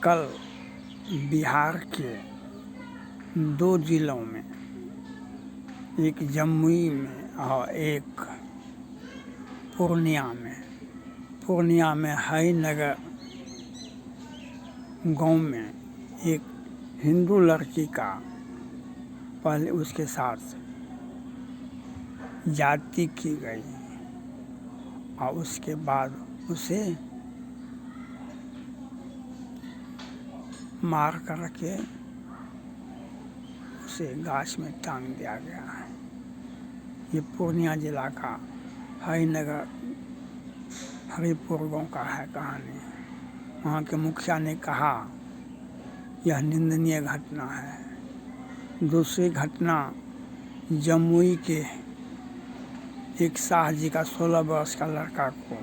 कल बिहार के 2 जिलों में, एक जमुई में और एक पूर्णिया में हरिनगर गांव में एक हिंदू लड़की का पहले उसके साथ जाति की गई और उसके बाद उसे मार करके उसे गाछ में टांग दिया गया है। ये पूर्णिया जिला का हरिपुर गांव का है कहानी। वहाँ के मुखिया ने कहा यह निंदनीय घटना है। दूसरी घटना जमुई के एक शाह जी का 16 वर्ष का लड़का को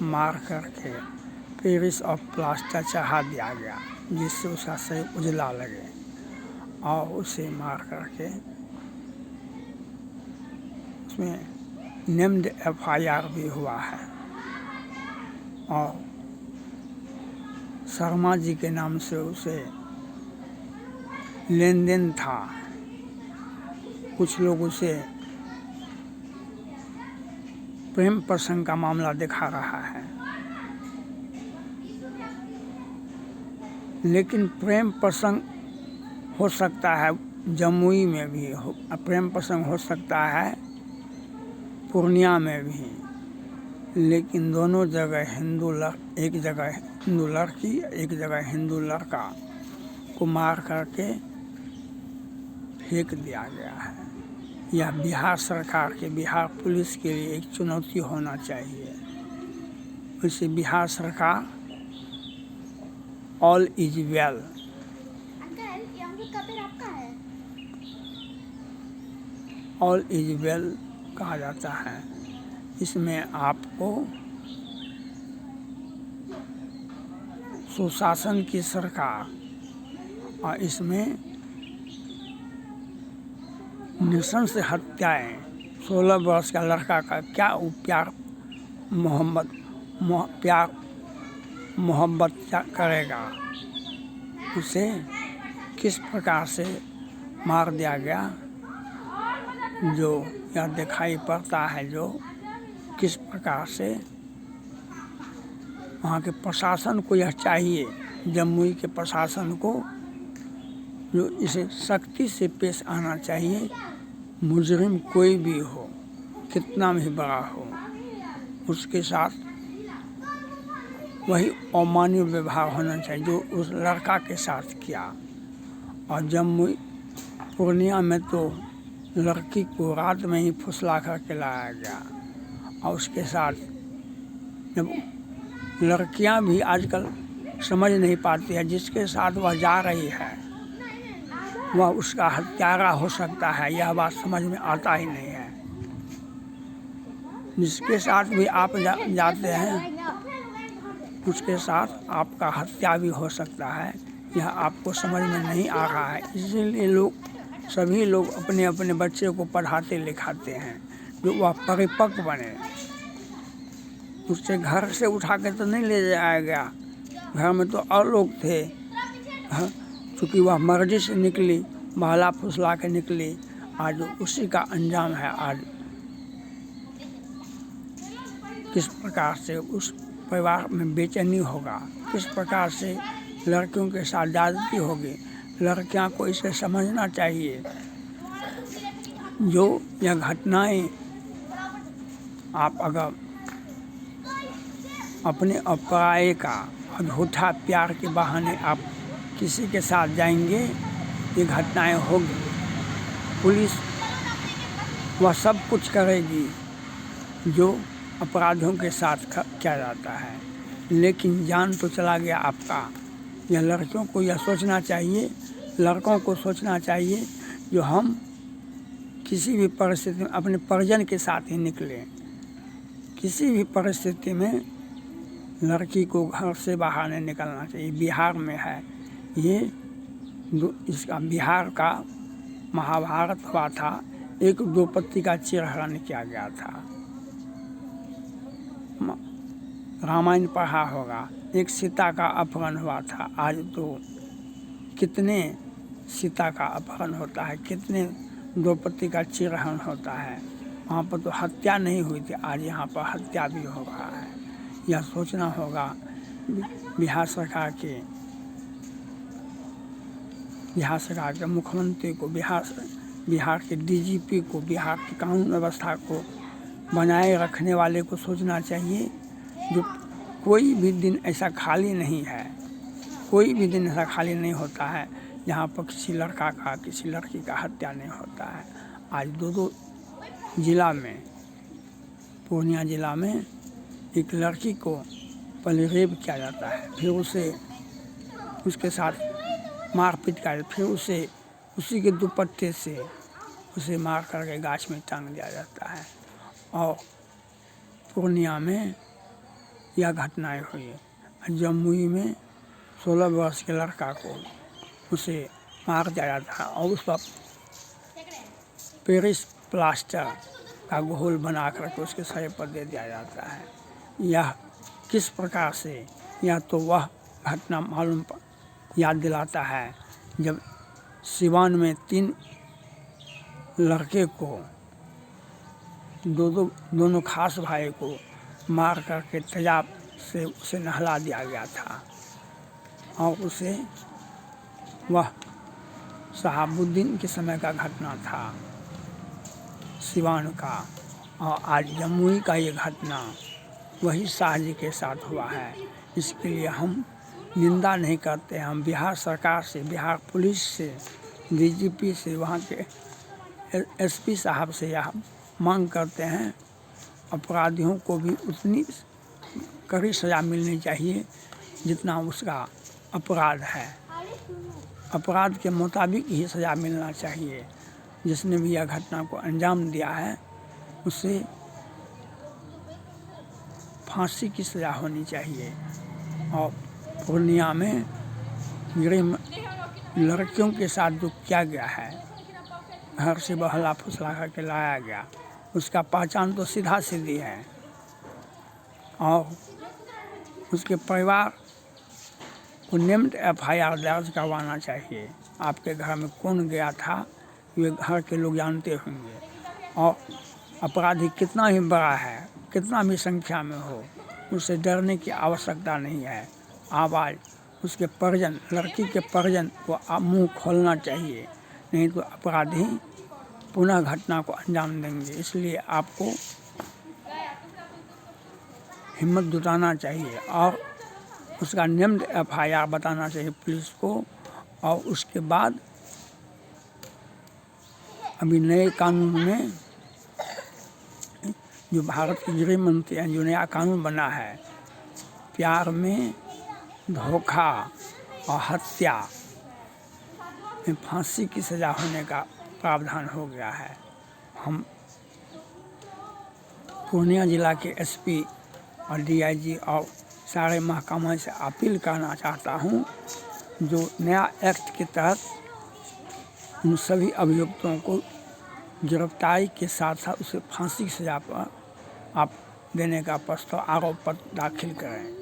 मार करके पेरिस और प्लास्टर चढ़ा दिया गया, जिससे उसका शरीर उजला लगे, और उसे मार करके उसमें नेम्ड FIR भी हुआ है। और शर्मा जी के नाम से उसे लेन देन था। कुछ लोग उसे प्रेम प्रसंग का मामला दिखा रहा है, लेकिन प्रेम प्रसंग हो सकता है जमुई में भी, प्रेम प्रसंग हो सकता है पूर्णिया में भी, लेकिन दोनों जगह एक जगह हिंदू लड़की, एक जगह हिंदू लड़का को मार करके फेंक दिया गया है। यह बिहार सरकार के, बिहार पुलिस के लिए एक चुनौती होना चाहिए। वैसे बिहार सरकार all is well, all is well कहा जाता है। इसमें आपको सुशासन की सरकार, और इसमें नृशंस हत्याएं, 16 वर्ष का लड़का का क्या प्यार मोहब्बत क्या करेगा, उसे किस प्रकार से मार दिया गया, जो यह दिखाई पड़ता है, जो किस प्रकार से वहाँ के प्रशासन को यह चाहिए, जमुई के प्रशासन को, जो इसे सख्ती से पेश आना चाहिए। मुजरिम कोई भी हो, कितना भी बड़ा हो, उसके साथ वही अमानवीय व्यवहार होना चाहिए जो उस लड़का के साथ किया। और जमुई पूर्णिया में तो लड़की को रात में ही फुसला करके लाया गया, और उसके साथ जब लड़कियां भी आजकल समझ नहीं पाती है, जिसके साथ वह जा रही है वह उसका हत्यारा हो सकता है, यह बात समझ में आता ही नहीं है। जिसके साथ भी आप जाते हैं उसके साथ आपका हत्या भी हो सकता है, यह आपको समझ में नहीं आ रहा है। इसीलिए सभी लोग अपने अपने बच्चे को पढ़ाते लिखाते हैं, जो वह परिपक्व बने। उससे घर से उठा के तो नहीं ले जाया गया, घर में तो और लोग थे, क्योंकि वह मर्जी से निकली, बहला फुसला के निकली, आज उसी का अंजाम है। आज किस प्रकार से उस परिवार में बेचैनी होगा, किस प्रकार से लड़कियों के साथ ज्यादती होगी। लड़कियां को इसे समझना चाहिए। जो यह घटनाएं आप अगर अपने अपराय का झूठा प्यार के बहाने आप किसी के साथ जाएंगे, ये घटनाएं होगी। पुलिस वह सब कुछ करेगी जो अपराधियों के साथ किया जाता है, लेकिन जान तो चला गया आपका। यह लड़कियों को यह सोचना चाहिए, लड़कों को सोचना चाहिए, जो हम किसी भी परिस्थिति में अपने परिजन के साथ ही निकलें। किसी भी परिस्थिति में लड़की को घर से बाहर नहीं निकलना चाहिए। बिहार में है ये, इसका बिहार का महाभारत हुआ था, एक द्रौपदी का चिरहरण किया गया था। रामायण पढ़ा होगा, एक सीता का अपहरण हुआ था। आज तो कितने सीता का अपहरण होता है, कितने द्रौपदी का चिरहरण होता है। वहाँ पर तो हत्या नहीं हुई थी, आज यहाँ पर हत्या भी हो रहा है। यह सोचना होगा बिहार सरकार के मुख्यमंत्री को, बिहार के डीजीपी को, बिहार की कानून व्यवस्था को बनाए रखने वाले को सोचना चाहिए। जो कोई भी दिन ऐसा खाली नहीं है, कोई भी दिन ऐसा खाली नहीं होता है जहाँ पर किसी लड़का का, किसी लड़की का हत्या नहीं होता है। आज दो जिला में, पूर्णिया जिला में एक लड़की को पहले रेप किया जाता है, फिर उसके साथ मारपीट कर, फिर उसी के दुपट्टे से उसे मार करके गाछ में टांग दिया जाता है। और पूर्णिया में यह घटनाएं हुई है। जमुई में 16 वर्ष के लड़का को उसे मार दिया जाता है और उस पर पेरिस प्लास्टर का घोल बना करके उसके शरीर पर दे दिया जाता है। यह किस प्रकार से, यह तो वह घटना याद दिलाता है जब सिवान में 3 लड़के को, दोनों खास भाई को मार करके तेजाब से उसे नहला दिया गया था। और वह शहाबुद्दीन के समय का घटना था सिवान का। और आज जमुई का ये घटना वही शाह जी के साथ हुआ है। इसके लिए हम निंदा नहीं करते हैं। हम बिहार सरकार से, बिहार पुलिस से, डीजीपी से, वहाँ के एसपी साहब से यह मांग करते हैं, अपराधियों को भी उतनी कड़ी सज़ा मिलनी चाहिए जितना उसका अपराध है। अपराध के मुताबिक ही सज़ा मिलना चाहिए। जिसने भी यह घटना को अंजाम दिया है उसे फांसी की सज़ा होनी चाहिए। और पूर्णिया में लड़कियों के साथ जो किया गया है, घर से बहला फुसला करके लाया गया, उसका पहचान तो सीधा सीधी है। और उसके परिवार को नेम्ड FIR दर्ज करवाना चाहिए। आपके घर में कौन गया था ये घर के लोग जानते होंगे। और अपराधी कितना ही बड़ा है, कितना भी संख्या में हो, उससे डरने की आवश्यकता नहीं है। आवाज़ उसके परिजन, लड़की के परिजन को मुंह खोलना चाहिए, नहीं तो अपराधी पुनः घटना को अंजाम देंगे। इसलिए आपको हिम्मत जुटाना चाहिए और उसका नेम्ड FIR बताना चाहिए पुलिस को। और उसके बाद अभी नए कानून में, जो भारत के गृह मंत्री हैं, जो नया कानून बना है, प्यार में धोखा और हत्या में फांसी की सज़ा होने का प्रावधान हो गया है। हम पूर्णिया जिला के SP और DIG और सारे महकमा से अपील करना चाहता हूँ, जो नया एक्ट के तहत उन सभी अभियुक्तों को गिरफ्तारी के साथ साथ उसे फांसी की सज़ा पर आप देने का प्रस्ताव, आरोप पत्र दाखिल करें।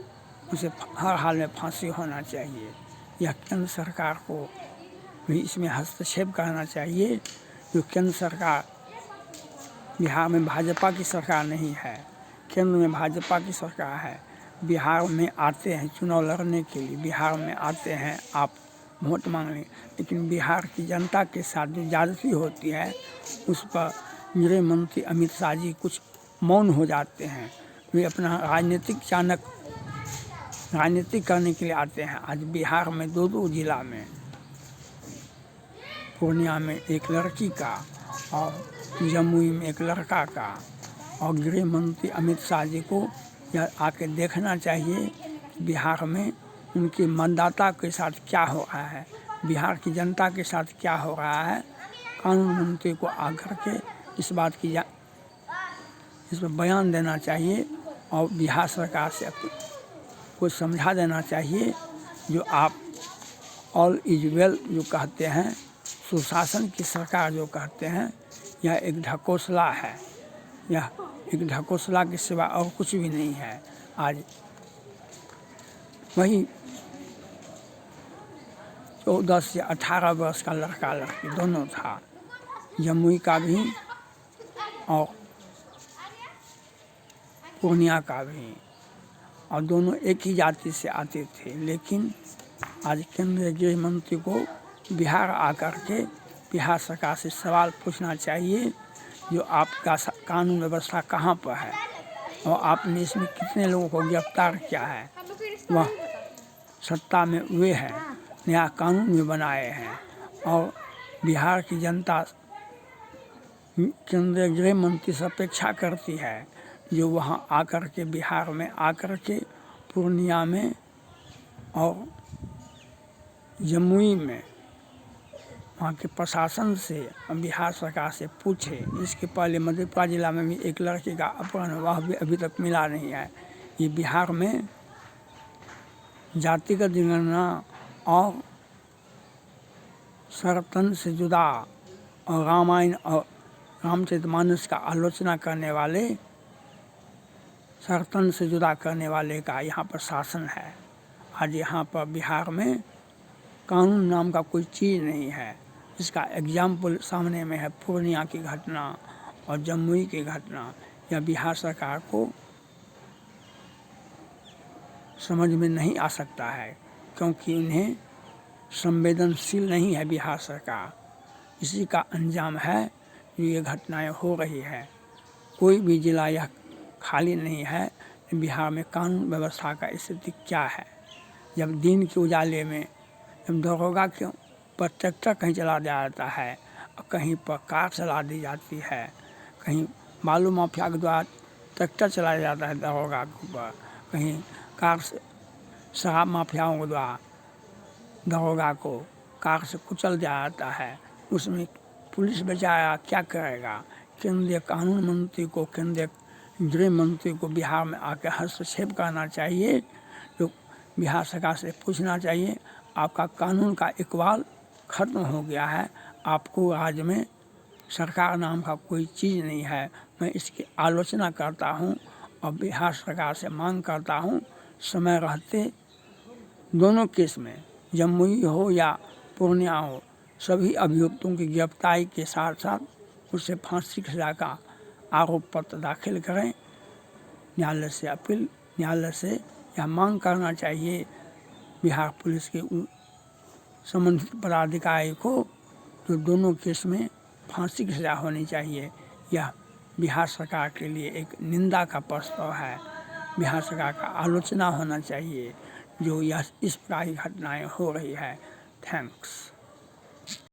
उसे हर हाल में फांसी होना चाहिए। यह केंद्र सरकार को भी इसमें हस्तक्षेप करना चाहिए। जो केंद्र सरकार, बिहार में भाजपा की सरकार नहीं है, केंद्र में भाजपा की सरकार है। बिहार में आते हैं चुनाव लड़ने के लिए, बिहार में आते हैं आप वोट मांगने, लेकिन बिहार की जनता के साथ जो ज्यादती होती है उस पर गृह मंत्री अमित शाह जी कुछ मौन हो जाते हैं। वे अपना राजनीतिक करने के लिए आते हैं। आज बिहार में 2 जिला में, पूर्णिया में एक लड़की का और जमुई में एक लड़का का, और गृह मंत्री अमित शाह जी को यह आके देखना चाहिए कि बिहार में उनके मतदाता के साथ क्या हो रहा है, बिहार की जनता के साथ क्या हो रहा है। कानून मंत्री को आकर के इस बात की इस पर बयान देना चाहिए और बिहार सरकार से को समझा देना चाहिए। जो आप ऑल इज वेल जो कहते हैं, सुशासन की सरकार जो कहते हैं, यह एक ढकोसला है। यह एक ढकोसला के सिवा और कुछ भी नहीं है। आज वही 14 से 18 वर्ष का लड़का लड़की दोनों था, जमुई का भी और पूर्णिया का भी, और दोनों एक ही जाति से आते थे। लेकिन आज केंद्रीय गृह मंत्री को बिहार आकर के बिहार सरकार से सवाल पूछना चाहिए, जो आपका कानून व्यवस्था कहाँ पर है और आपने इसमें कितने लोगों को गिरफ्तार किया है। वह सत्ता में वे हैं, नया कानून भी बनाए हैं और बिहार की जनता केंद्रीय गृह मंत्री से अपेक्षा करती है जो वहाँ आकर के बिहार में आकर के पूर्णिया में और जमुई में वहाँ के प्रशासन से बिहार सरकार से पूछे। इसके पहले मधेपुरा जिला में भी एक लड़के का अपहरण हुआ, भी अभी तक मिला नहीं है। ये बिहार में जातिगत जनगणना और संरक्षण से जुदा और रामायण और रामचरितमानस का आलोचना करने वाले, संरक्षण से जुदा करने वाले का यहाँ पर शासन है। आज यहाँ पर बिहार में कानून नाम का कोई चीज़ नहीं है। इसका एग्जाम्पल सामने में है पूर्णिया की घटना और जमुई की घटना। यह बिहार सरकार को समझ में नहीं आ सकता है, क्योंकि उन्हें संवेदनशील नहीं है बिहार सरकार। इसी का अंजाम है जो ये घटनाएं हो रही है। कोई भी जिला यह खाली नहीं है। बिहार में कानून व्यवस्था का स्थिति क्या है। जब दिन के उजाले में जब दरोगा के पर ट्रैक्टर कहीं चला जाता है और कहीं पर कार चला दी जाती है, कहीं बालू माफिया के द्वारा ट्रैक्टर चलाया जाता है दरोगा के ऊपर, कहीं कार से शराब माफियाओं के द्वारा दरोगा को कार से कुचल जाता है। उसमें पुलिस बेचारा क्या करेगा। केंद्रीय कानून मंत्री को, केंद्रीय गृह मंत्री को बिहार में आकर हस्तक्षेप करना चाहिए। जो बिहार सरकार से पूछना चाहिए, आपका कानून का इकबाल खत्म हो गया है, आपको राज्य में सरकार नाम का कोई चीज़ नहीं है। मैं इसकी आलोचना करता हूं और बिहार सरकार से मांग करता हूं, समय रहते दोनों केस में, जमुई हो या पूर्णिया हो, सभी अभियुक्तों की गिरफ्तारी के साथ साथ उससे फांसी की सजा का आरोप पत्र दाखिल करें। न्यायालय से अपील, न्यायालय से यह मांग करना चाहिए बिहार पुलिस के संबंधित पदाधिकारी को, जो दोनों केस में फांसी की सजा होनी चाहिए। यह बिहार सरकार के लिए एक निंदा का प्रस्ताव है। बिहार सरकार का आलोचना होना चाहिए जो यह इस प्रकार की घटनाएं हो रही है। थैंक्स।